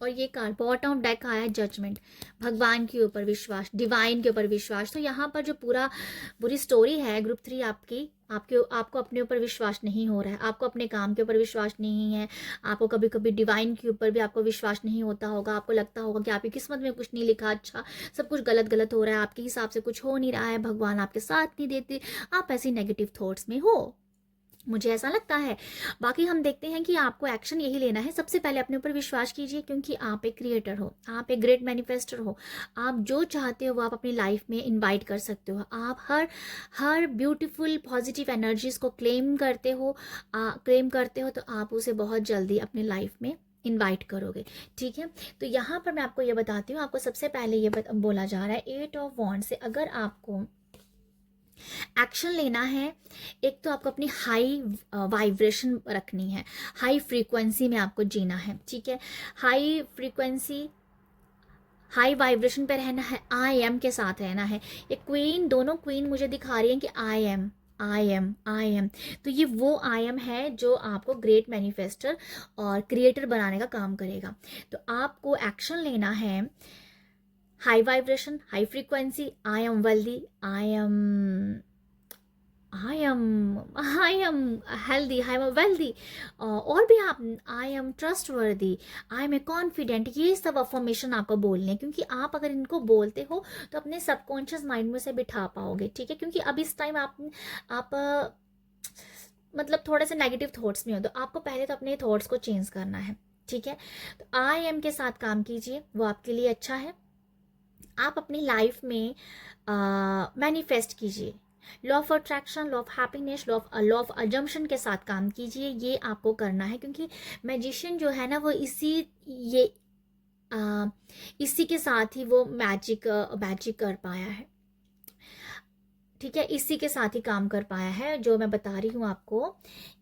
और ये कार्ड बॉटम ऑफ डेक आया है जजमेंट, भगवान के ऊपर विश्वास, डिवाइन के ऊपर विश्वास। तो यहाँ पर जो पूरी स्टोरी है ग्रुप 3 आपकी, आपको अपने ऊपर विश्वास नहीं हो रहा है, आपको अपने काम के ऊपर विश्वास नहीं है, आपको कभी कभी डिवाइन के ऊपर भी आपको विश्वास नहीं होता होगा, आपको लगता होगा कि आपकी किस्मत में कुछ नहीं लिखा, अच्छा सब कुछ गलत गलत हो रहा है, आपके हिसाब से कुछ हो नहीं रहा है, भगवान आपके साथ नहीं देते, आप ऐसी नेगेटिव थॉट्स में हो, मुझे ऐसा लगता है। बाकी हम देखते हैं कि आपको एक्शन यही लेना है। सबसे पहले अपने ऊपर विश्वास कीजिए, क्योंकि आप एक क्रिएटर हो, आप एक ग्रेट मैनिफेस्टर हो। आप जो चाहते हो वो आप अपनी लाइफ में इनवाइट कर सकते हो। आप हर ब्यूटीफुल पॉजिटिव एनर्जीज को क्लेम करते हो तो आप उसे बहुत जल्दी अपनी लाइफ में इनवाइट करोगे। ठीक है, तो यहाँ पर मैं आपको ये बताती हूँ। आपको सबसे पहले ये बोला जा रहा है 8 ऑफ वॉन्ड से अगर आपको एक्शन लेना है, एक तो आपको अपनी हाई वाइब्रेशन रखनी है, हाई फ्रीक्वेंसी में आपको जीना है। ठीक है, हाई फ्रीक्वेंसी, हाई वाइब्रेशन पे रहना है, आई एम के साथ रहना है। ये क्वीन, दोनों क्वीन मुझे दिखा रही हैं कि I am, I am, I am. तो ये वो आई एम है जो आपको ग्रेट मैनिफेस्टर और क्रिएटर बनाने का काम करेगा। तो आपको एक्शन लेना है, high vibration, high frequency, I am wealthy, I am healthy, I am wealthy, और भी आप आई एम ट्रस्ट वर्दी, आई एम ए कॉन्फिडेंट, ये सब अफर्मेशन आपको बोलने हैं, क्योंकि आप अगर इनको बोलते हो तो अपने सबकॉन्शियस माइंड में से बिठा पाओगे। ठीक है, क्योंकि अब इस टाइम आप मतलब थोड़े से नेगेटिव थॉट्स में हो, तो आपको पहले तो अपने थॉट्स को चेंज करना है। ठीक है, तो आई एम के साथ काम कीजिए, वो आपके लिए अच्छा है। आप अपनी लाइफ में मैनिफेस्ट कीजिए, law of attraction, law of happiness, law of assumption के साथ काम कीजिए, ये आपको करना है। क्योंकि मैजिशियन जो है ना वो इसी के साथ ही वो मैजिक कर पाया है। ठीक है, इसी के साथ ही काम कर पाया है, जो मैं बता रही हूँ आपको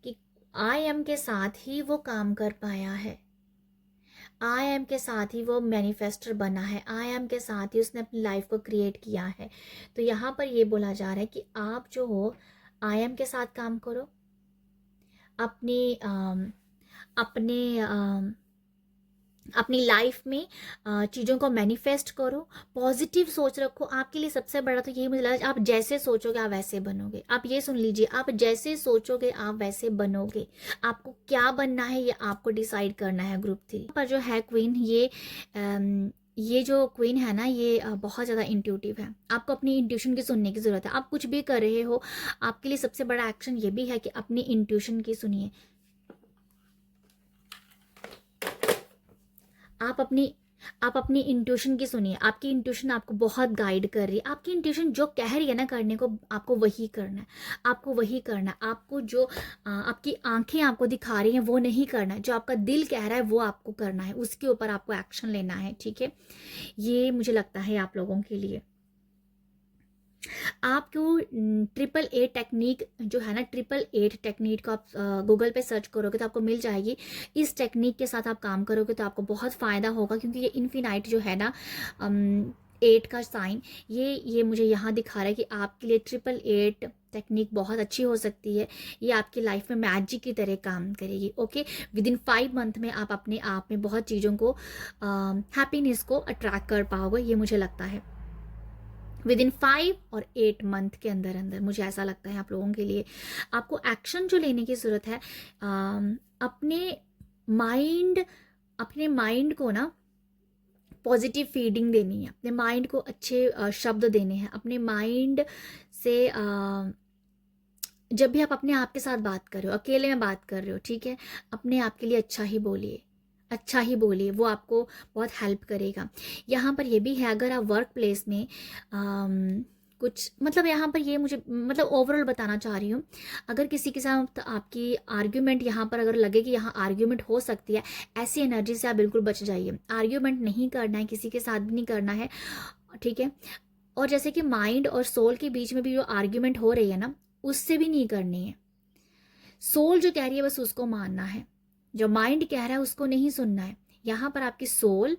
कि आई एम के साथ ही वो काम कर पाया है, आई एम के साथ ही वो मैनिफेस्टर बना है, आई एम के साथ ही उसने अपनी लाइफ को क्रिएट किया है। तो यहाँ पर ये बोला जा रहा है कि आप जो हो आई एम के साथ काम करो, अपनी अपनी लाइफ में चीज़ों को मैनिफेस्ट करो, पॉजिटिव सोच रखो। आपके लिए सबसे बड़ा तो यही मुझे लगा, आप जैसे सोचोगे आप वैसे बनोगे। आप ये सुन लीजिए, आप जैसे सोचोगे आप वैसे बनोगे। आपको क्या बनना है ये आपको डिसाइड करना है। ग्रुप 3 पर जो है क्वीन, ये जो क्वीन है ना, ये बहुत ज़्यादा इंट्यूटिव है। आपको अपनी इंट्यूशन की सुनने की ज़रूरत है। आप कुछ भी कर रहे हो, आपके लिए सबसे बड़ा एक्शन ये भी है कि अपनी इंट्यूशन की सुनिए। आप अपनी इंट्यूशन की सुनिए। आपकी इंट्यूशन आपको बहुत गाइड कर रही है। आपकी इंट्यूशन जो कह रही है ना करने को, आपको वही करना है, आपको वही करना है। आपको जो आपकी आंखें आपको दिखा रही हैं वो नहीं करना है, जो आपका दिल कह रहा है वो आपको करना है, उसके ऊपर आपको एक्शन लेना है। ठीक है, ये मुझे लगता है आप लोगों के लिए। आपको 888 टेक्निक जो है ना, 888 टेक्निक को आप गूगल पे सर्च करोगे तो आपको मिल जाएगी। इस टेक्निक के साथ आप काम करोगे तो आपको बहुत फ़ायदा होगा, क्योंकि ये इन्फिनाइट जो है ना, 8 का साइन, ये मुझे यहाँ दिखा रहा है कि आपके लिए 888 टेक्निक बहुत अच्छी हो सकती है। ये आपकी लाइफ में मैजिक की तरह काम करेगी। ओके, विद इन 5 मंथ में आप अपने आप में बहुत चीज़ों को, हैप्पीनेस को अट्रैक्ट कर पाओगे, ये मुझे लगता है। विद इन 5 और 8 मंथ के अंदर अंदर मुझे ऐसा लगता है आप लोगों के लिए। आपको एक्शन जो लेने की ज़रूरत है, अपने माइंड को ना पॉजिटिव फीडिंग देनी है, अपने माइंड को अच्छे शब्द देने हैं। अपने माइंड से जब भी आप अपने आप के साथ बात कर रहे हो, अकेले में बात कर रहे हो, ठीक है, अपने आप के लिए अच्छा ही बोलिए, अच्छा ही बोलिए, वो आपको बहुत हेल्प करेगा। यहाँ पर ये भी है, अगर आप वर्क प्लेस में कुछ मतलब यहाँ पर ये मुझे मतलब ओवरऑल बताना चाह रही हूँ, अगर किसी के साथ आपकी आर्ग्यूमेंट यहाँ पर अगर लगे कि यहाँ आर्ग्यूमेंट हो सकती है, ऐसी एनर्जी से आप बिल्कुल बच जाइए। आर्ग्यूमेंट नहीं करना है, किसी के साथ भी नहीं करना है। ठीक है, और जैसे कि माइंड और सोल के बीच में भी जो आर्ग्यूमेंट हो रही है ना, उससे भी नहीं करनी है। सोल जो कह रही है बस उसको मानना है, जो माइंड कह रहा है उसको नहीं सुनना है। यहाँ पर आपकी सोल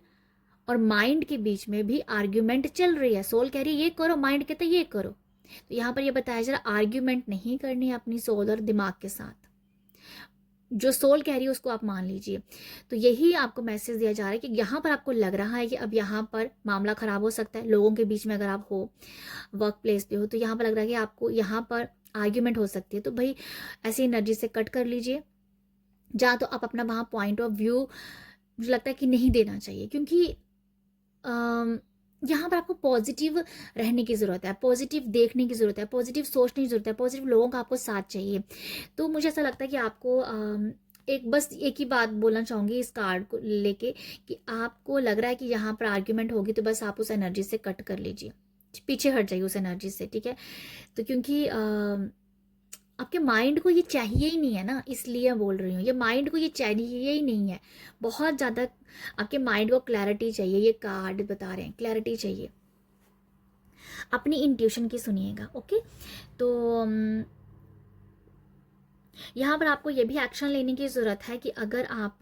और माइंड के बीच में भी आर्ग्यूमेंट चल रही है। सोल कह रही है ये करो, माइंड कहता है ये करो। तो यहाँ पर ये बताया जा रहा है आर्ग्यूमेंट नहीं करनी है अपनी सोल और दिमाग के साथ। जो सोल कह रही है उसको आप मान लीजिए। तो यही आपको मैसेज दिया जा रहा है कि यहाँ पर आपको लग रहा है कि अब यहाँ पर मामला ख़राब हो सकता है लोगों के बीच में, अगर आप हो वर्क प्लेस पे हो तो यहाँ पर लग रहा है कि आपको यहाँ पर आर्ग्यूमेंट हो सकती है। तो भाई ऐसी एनर्जी से कट कर लीजिए। जहाँ तो आप अपना वहाँ पॉइंट ऑफ व्यू मुझे लगता है कि नहीं देना चाहिए, क्योंकि यहाँ पर आपको पॉजिटिव रहने की ज़रूरत है, पॉजिटिव देखने की ज़रूरत है, पॉजिटिव सोचने की ज़रूरत है, पॉजिटिव लोगों का आपको साथ चाहिए। तो मुझे ऐसा लगता है कि आपको एक ही बात बोलना चाहूँगी इस कार्ड को लेके कि आपको लग रहा है कि यहाँ पर आर्ग्यूमेंट होगी तो बस आप उस एनर्जी से कट कर लीजिए, पीछे हट जाइए उस एनर्जी से, ठीक है। तो क्योंकि आपके माइंड को ये चाहिए ही नहीं है ना, इसलिए बोल रही हूँ, ये माइंड को ये चाहिए ही नहीं है। बहुत ज़्यादा आपके माइंड को क्लैरिटी चाहिए, ये कार्ड बता रहे हैं क्लैरिटी चाहिए। अपनी इंट्यूशन की सुनिएगा, ओके। तो यहाँ पर आपको ये भी एक्शन लेने की ज़रूरत है कि अगर आप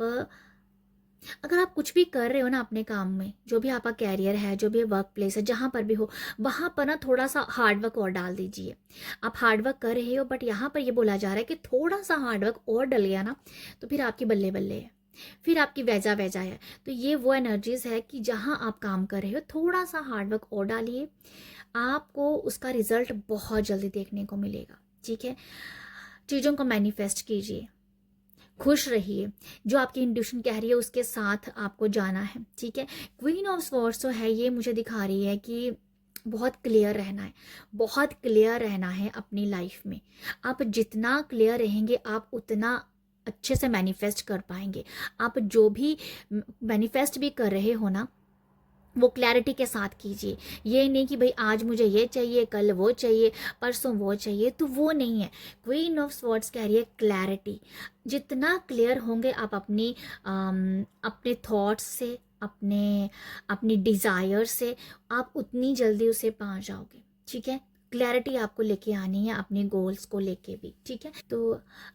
कुछ भी कर रहे हो ना अपने काम में, जो भी आपका कैरियर है, जो भी वर्क प्लेस है, जहाँ पर भी हो, वहाँ पर ना थोड़ा सा हार्डवर्क और डाल दीजिए। आप हार्डवर्क कर रहे हो बट यहाँ पर ये बोला जा रहा है कि थोड़ा सा हार्डवर्क और डल गया ना तो फिर आपकी बल्ले बल्ले है, फिर आपकी वैजा वैजा है। तो ये वो एनर्जीज है कि जहाँ आप काम कर रहे हो थोड़ा सा हार्डवर्क और डालिए, आपको उसका रिजल्ट बहुत जल्दी देखने को मिलेगा, ठीक है। चीज़ों को मैनिफेस्ट कीजिए, खुश रहिए, जो आपकी इंट्यूशन कह रही है उसके साथ आपको जाना है, ठीक है। क्वीन ऑफ स्वॉर्ड्स जो है ये मुझे दिखा रही है कि बहुत क्लियर रहना है, बहुत क्लियर रहना है अपनी लाइफ में। आप जितना क्लियर रहेंगे आप उतना अच्छे से मैनिफेस्ट कर पाएंगे। आप जो भी मैनिफेस्ट भी कर रहे हो ना वो क्लैरिटी के साथ कीजिए। ये नहीं कि भाई आज मुझे ये चाहिए, कल वो चाहिए, परसों वो चाहिए, तो वो नहीं है। क्वीन ऑफ स्वॉर्ड्स कह रही है क्लैरिटी। जितना क्लियर होंगे आप अपने थॉट्स से, अपनी डिज़ायर से, आप उतनी जल्दी उसे पा जाओगे, ठीक है। क्लैरिटी आपको लेके आनी है अपने गोल्स को लेके भी, ठीक है। तो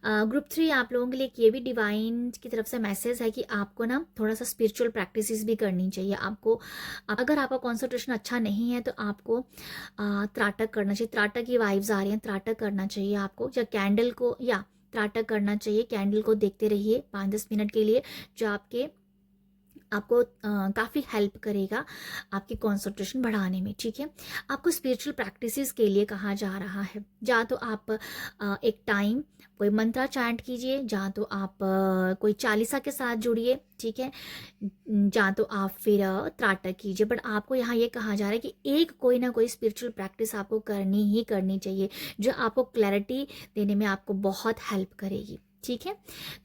ग्रुप 3 आप लोगों के लिए ये भी डिवाइन की तरफ से मैसेज है कि आपको ना थोड़ा सा स्पिरिचुअल प्रैक्टिसेस भी करनी चाहिए। आपको अगर आपका कॉन्सेंट्रेशन अच्छा नहीं है तो आपको त्राटक करना चाहिए। त्राटक की वाइब्स आ रही हैं, त्राटक करना चाहिए आपको, या कैंडल को, या त्राटक करना चाहिए। कैंडल को देखते रहिए 5-10 मिनट के लिए, जो आपको काफ़ी हेल्प करेगा आपकी कंसंट्रेशन बढ़ाने में, ठीक है। आपको स्पिरिचुअल प्रैक्टिसेस के लिए कहा जा रहा है, जहाँ तो आप एक टाइम कोई मंत्रा चैंट कीजिए, जहाँ तो आप कोई चालीसा के साथ जुड़िए, ठीक है। जहाँ तो आप फिर त्राटक कीजिए। बट आपको यहाँ ये कहा जा रहा है कि एक कोई ना कोई स्पिरिचुअल प्रैक्टिस आपको करनी ही करनी चाहिए, जो आपको क्लैरिटी देने में आपको बहुत हेल्प करेगी, ठीक है।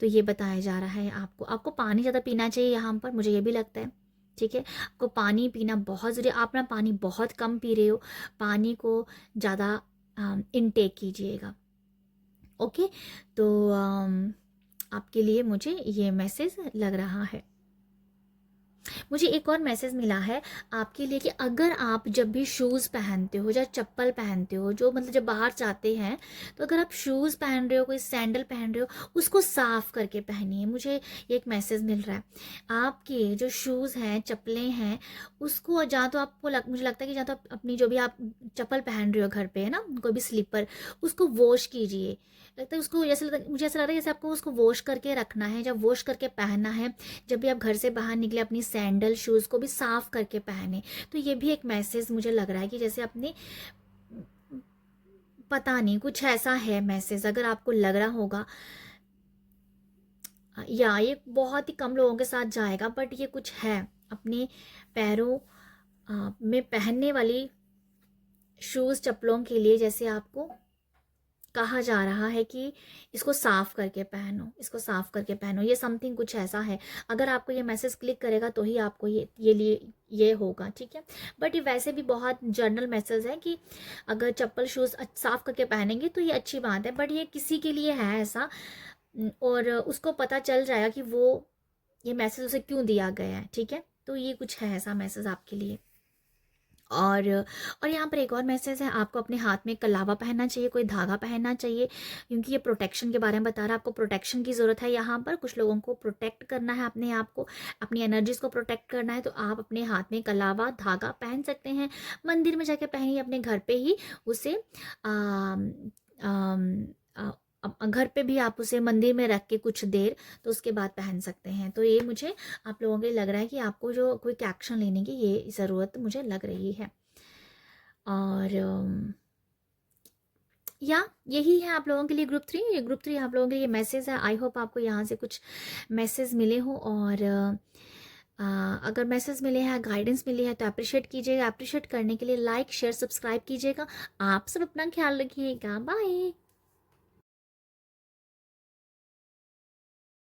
तो ये बताया जा रहा है आपको पानी ज़्यादा पीना चाहिए यहाँ पर, मुझे ये भी लगता है, ठीक है। आपको पानी पीना बहुत ज़रूरी। आप ना पानी बहुत कम पी रहे हो, पानी को ज़्यादा इनटेक कीजिएगा, ओके। तो आपके लिए मुझे ये मैसेज लग रहा है। मुझे एक और मैसेज मिला है आपके लिए कि अगर आप जब भी शूज़ पहनते हो या चप्पल पहनते हो, जो मतलब जब बाहर जाते हैं, तो अगर आप शूज़ पहन रहे हो, कोई सैंडल पहन रहे हो, उसको साफ़ करके पहनिए। मुझे एक मैसेज मिल रहा है आपके जो शूज़ हैं, चप्पलें हैं, उसको जहाँ तो आपको मुझे लगता है कि जहाँ तो अपनी जो भी आप चप्पल पहन रहे हो घर पे है ना, कोई भी स्लीपर, उसको वॉश कीजिए। लगता है उसको मुझे ऐसा लग रहा है जैसे आपको उसको वॉश करके रखना है, जब वॉश करके पहनना है। जब भी आप घर से बाहर निकले अपनी सैंडल शूज़ को भी साफ़ करके पहने। तो ये भी एक मैसेज मुझे लग रहा है कि जैसे अपने, पता नहीं कुछ ऐसा है मैसेज, अगर आपको लग रहा होगा, या ये बहुत ही कम लोगों के साथ जाएगा बट ये कुछ है। अपने पैरों में पहनने वाली शूज़ चप्पलों के लिए जैसे आपको कहा जा रहा है कि इसको साफ़ करके पहनो, इसको साफ़ करके पहनो, ये समथिंग कुछ ऐसा है। अगर आपको ये मैसेज क्लिक करेगा तो ही आपको ये होगा, ठीक है। बट ये वैसे भी बहुत जर्नल मैसेज है कि अगर चप्पल शूज़ साफ़ करके पहनेंगे तो ये अच्छी बात है, बट ये किसी के लिए है ऐसा, और उसको पता चल जाएगा कि ये मैसेज उसे क्यों दिया गया है, ठीक है। तो ये कुछ है ऐसा मैसेज आपके लिए। और यहाँ पर एक और मैसेज है, आपको अपने हाथ में कलावा पहनना चाहिए, कोई धागा पहनना चाहिए, क्योंकि ये प्रोटेक्शन के बारे में बता रहा है। आपको प्रोटेक्शन की ज़रूरत है, यहाँ पर कुछ लोगों को प्रोटेक्ट करना है, अपने आप को, अपनी एनर्जीज़ को प्रोटेक्ट करना है। तो आप अपने हाथ में कलावा धागा पहन सकते हैं, मंदिर में जाके पहनिए, अपने घर पे ही उसे घर पे भी आप उसे मंदिर में रख के कुछ देर, तो उसके बाद पहन सकते हैं। तो ये मुझे आप लोगों के लग रहा है कि आपको जो क्विक एक्शन लेने की ये ज़रूरत मुझे लग रही है। और या यही है आप लोगों के लिए ग्रुप 3 आप लोगों के लिए मैसेज है। आई होप आपको यहाँ से कुछ मैसेज मिले हो, और अगर मैसेज मिले हैं, गाइडेंस मिली है, तो अप्रिशिएट कीजिएगा। अप्रिशिएट करने के लिए लाइक शेयर सब्सक्राइब कीजिएगा। आप सब अपना ख्याल रखिएगा। बाय।